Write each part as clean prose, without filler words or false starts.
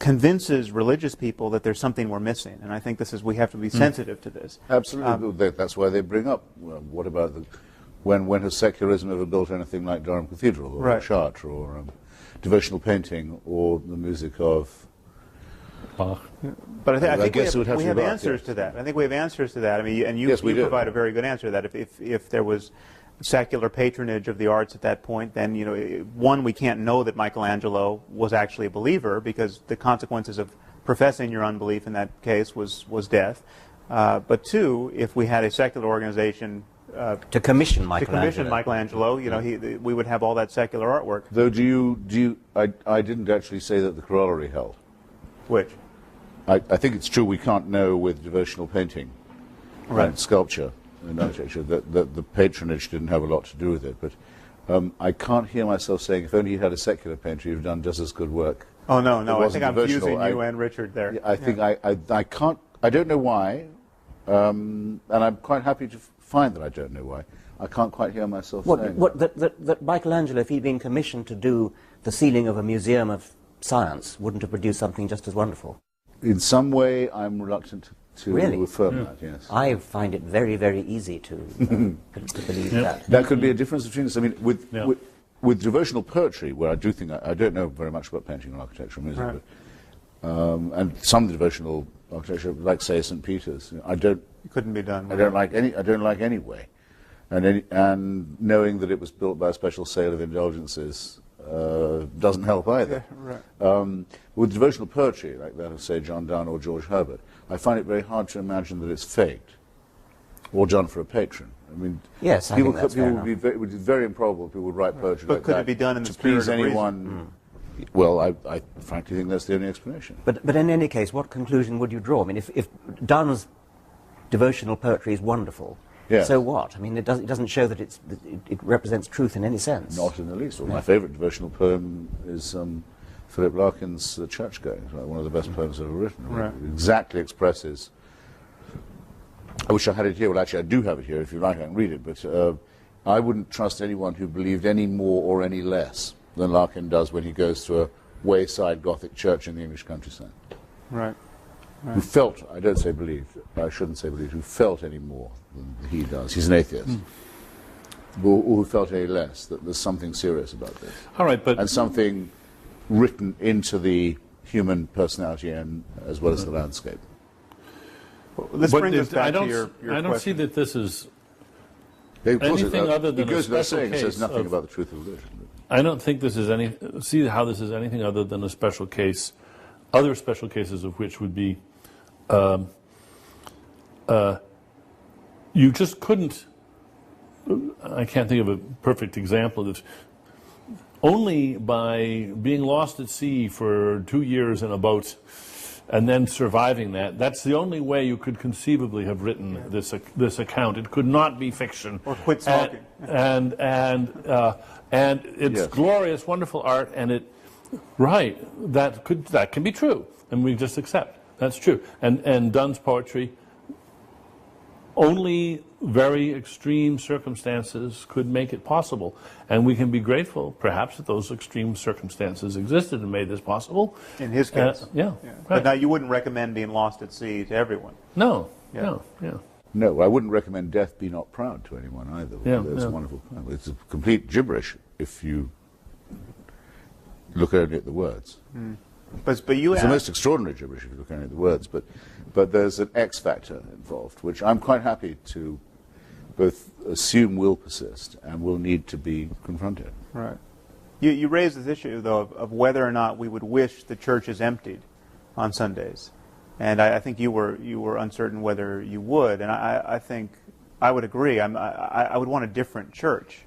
convinces religious people that there's something we're missing. And I think we have to be sensitive to this. Absolutely. That's why they bring up, well, what about when has secularism ever built anything like Durham Cathedral, or Chartres, or devotional painting, or the music of Bach? But I think we have answers to that. I think we have answers to that. I mean, and you provide a very good answer to that. If there was secular patronage of the arts at that point, then, you know, one, we can't know that Michelangelo was actually a believer, because the consequences of professing your unbelief in that case was death. But two, if we had a secular organization to commission Michelangelo, you know, we would have all that secular artwork. Though, I didn't actually say that the corollary held. Which? I think it's true we can't know with devotional painting and sculpture and architecture that the patronage didn't have a lot to do with it. But I can't hear myself saying, if only you had a secular painter, you've done just as good work. Oh, no, I think I'm fusing you and Richard there. I think I can't, I don't know why, and I'm quite happy to find that I don't know why. I can't quite hear myself saying that Michelangelo, if he'd been commissioned to do the ceiling of a museum of science, wouldn't have produced something just as wonderful. In some way, I'm reluctant to affirm that, yes. I find it very, very easy to believe that. That could be a difference between us. I mean, with devotional poetry, where I do think, I don't know very much about painting and architecture and music, but, and some devotional architecture, like, say, St. Peter's, you know, it couldn't be done. I don't like any way. And knowing that it was built by a special sale of indulgences doesn't help either. With devotional poetry, like that of, say, John Donne or George Herbert, I find it very hard to imagine that it's faked or done for a patron. I mean, yes, I think that's fair enough. It would be very improbable people would write poetry but like could that it be done in the to spirit please of anyone. Well, I frankly think that's the only explanation. But in any case, what conclusion would you draw? I mean, if Donne's devotional poetry is wonderful, so what? I mean, it doesn't show that it represents truth in any sense. Not in the least. Well, my favourite devotional poem is Philip Larkin's Churchgoing, one of the best poems ever written. It exactly expresses. I wish I had it here. Well, actually, I do have it here. If you like, I can read it. But I wouldn't trust anyone who believed any more or any less than Larkin does when he goes to a wayside Gothic church in the English countryside. Who felt, I don't say believed, I shouldn't say believed, who felt any more than he does. He's an atheist. Or who felt any less, that there's something serious about this. All right, but... And something written into the human personality and as well as the landscape. Well, this brings us back to your I don't see that this is anything other than a special case. It says nothing about the truth of religion. I don't think this is see how this is anything other than a special case. Other special cases of which would be you just couldn't, I can't think of a perfect example of this, only by being lost at sea for 2 years in a boat and then surviving that's the only way you could conceivably have written this account. It could not be fiction. Or quit smoking. And it's glorious, wonderful art, and that can be true, and we just accept that's true. And Donne's poetry, only very extreme circumstances could make it possible, and we can be grateful, perhaps, that those extreme circumstances existed and made this possible. In his case, Right. But now you wouldn't recommend being lost at sea to everyone. No, No, I wouldn't recommend Death Be Not Proud to anyone either. It's a wonderful poem. It's a complete gibberish if you look only at the words. But it's the most extraordinary gibberish if you look only at the words. But there's an X factor involved, which I'm quite happy to both assume will persist and will need to be confronted. Right. You raised this issue, though, of whether or not we would wish the churches emptied on Sundays. And I think you were uncertain whether you would, and I think I would agree. I would want a different church.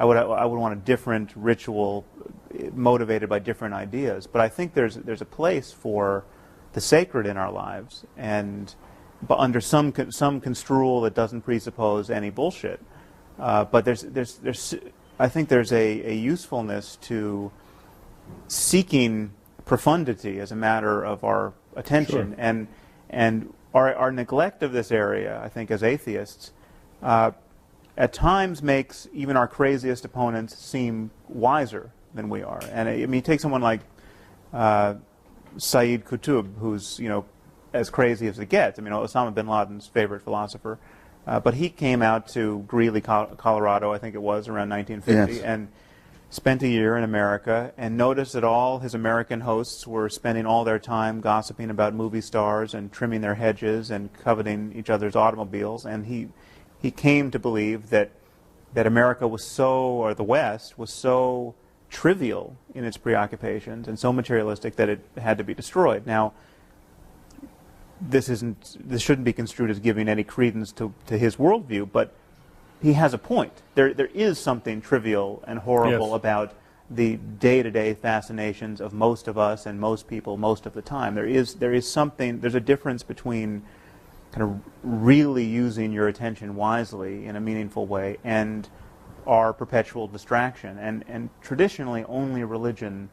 I would want a different ritual, motivated by different ideas. But I think there's a place for the sacred in our lives, but under some construal that doesn't presuppose any bullshit. But I think there's a usefulness to seeking profundity as a matter of our attention, and our neglect of this area, I think, as atheists, at times makes even our craziest opponents seem wiser than we are. And I mean, take someone like Sayyid Qutb, who's, as crazy as it gets. I mean, Osama bin Laden's favorite philosopher. But he came out to Greeley, Colorado, I think it was, around 1950, yes. and spent a year in America, and noticed that all his American hosts were spending all their time gossiping about movie stars and trimming their hedges and coveting each other's automobiles. And he came to believe that America was or the West was so trivial in its preoccupations and so materialistic that it had to be destroyed. Now, this shouldn't be construed as giving any credence to his worldview, but he has a point. There is something trivial and horrible about the day-to-day fascinations of most of us and most people most of the time. There's a difference between kind of really using your attention wisely in a meaningful way and our perpetual distraction. And traditionally, only religion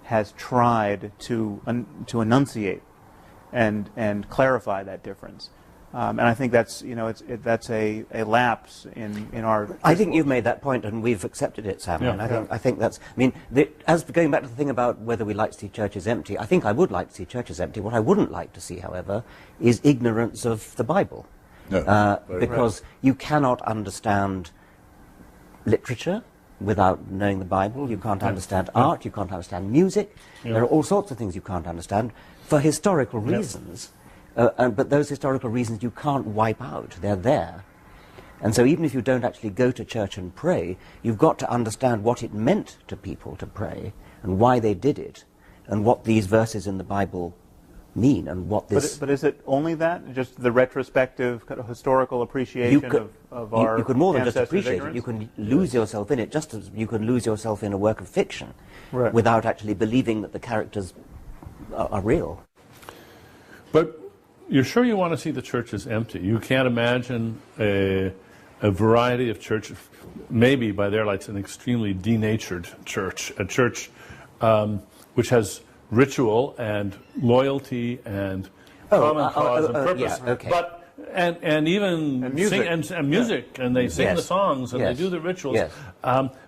has tried to enunciate and clarify that difference. And I think that's that's a lapse in our. I think you've made that point, and we've accepted it, Sam. Yeah. And I think that's. I mean, as going back to the thing about whether we like to see churches empty, I think I would like to see churches empty. What I wouldn't like to see, however, is ignorance of the Bible, because you cannot understand literature without knowing the Bible. You can't understand art. You can't understand music. There are all sorts of things you can't understand for historical reasons. But those historical reasons you can't wipe out. They're there. And so even if you don't actually go to church and pray, you've got to understand what it meant to people to pray and why they did it and what these verses in the Bible mean and what this... But is it only that? Just the retrospective kind of historical appreciation of our You could more than just ancestors' appreciate ignorance? it. You can lose yourself in it, just as you can lose yourself in a work of fiction without actually believing that the characters are real. But you're sure you want to see the churches empty? You can't imagine a variety of churches, maybe by their lights an extremely denatured church, a church which has ritual and loyalty and common cause and purpose, but and even and music, and music, and they sing the songs and they do the rituals,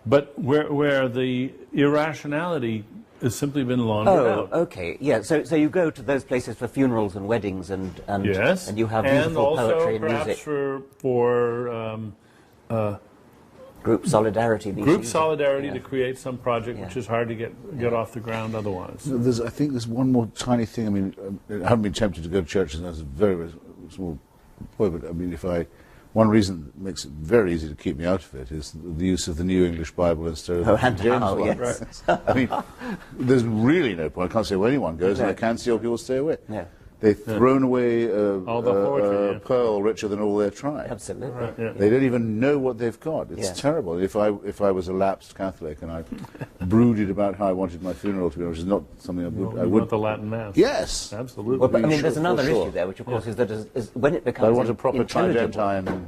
but where the irrationality has simply been laundered out. Okay, yeah. So you go to those places for funerals and weddings and you have beautiful poetry and music. For group solidarity. To create some project which is hard to get off the ground otherwise. I think there's one more tiny thing. I mean, I haven't been tempted to go to churches as a very, very small boy, but I mean, one reason that makes it very easy to keep me out of it is the use of the New English Bible instead of the James one. Yes. I mean, there's really no point. I can't say where anyone goes, and I can see how people stay away. Yeah. They've thrown away all the poetry, pearl richer than all their tribe. Absolutely. They don't even know what they've got. It's terrible. If I was a lapsed Catholic and I brooded about how I wanted my funeral to be, which is not something I would. Want the Latin Mass? Yes, absolutely. Well, but, I mean, there's another issue there, which of course is that is when it becomes I want a proper intelligible. Tridentine.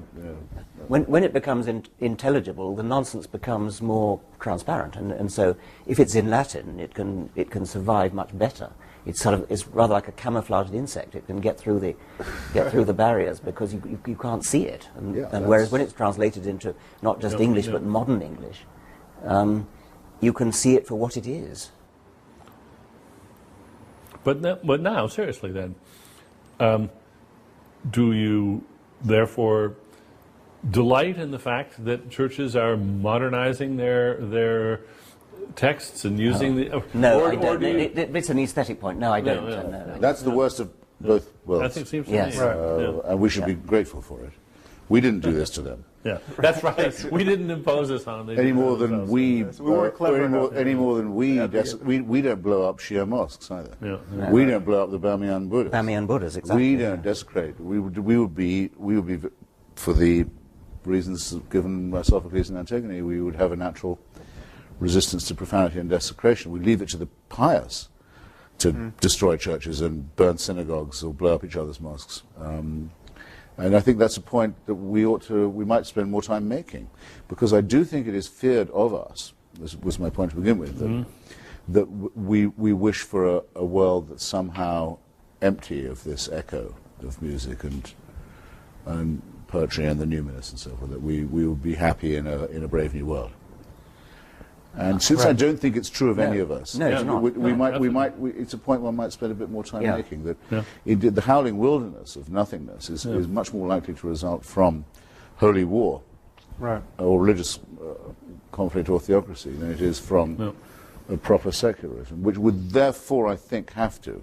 When it becomes intelligible, the nonsense becomes more transparent, and so if it's in Latin, it can survive much better. It's rather like a camouflaged insect. It can get through the barriers because you can't see it. And whereas when it's translated into not just English but modern English, you can see it for what it is. But now, seriously, then, do you therefore delight in the fact that churches are modernizing their texts and using the... No, I don't. It's an aesthetic point. No, I don't. No. That's the worst of both worlds. That seems to Yes. me. And we should be grateful for it. We didn't do this to them. Yeah, that's right. We didn't impose this on them. Any more than we weren't clever any more than we don't blow up Shia mosques either. Yeah. We don't blow up the Bamiyan Buddhas. Bamiyan Buddhas, exactly. We don't desecrate. We would be for the reasons given by Sophocles and Antigone. We would have a natural resistance to profanity and desecration. We leave it to the pious to destroy churches and burn synagogues or blow up each other's mosques. And I think that's a point that we might spend more time making, because I do think it is feared of us. This was my point to begin with, that we wish for a world that's somehow empty of this echo of music and poetry and the numinous and so forth. That we would be happy in a brave new world. And since I don't think it's true of any of us, No, it's not. it's a point one might spend a bit more time making, that Yeah. the howling wilderness of nothingness is much more likely to result from holy war or religious conflict or theocracy than it is from a proper secularism, which would therefore, I think, have to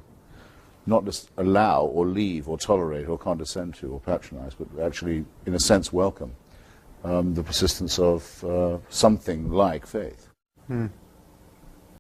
not just allow or leave or tolerate or condescend to or patronize, but actually, in a sense, welcome the persistence of something like faith.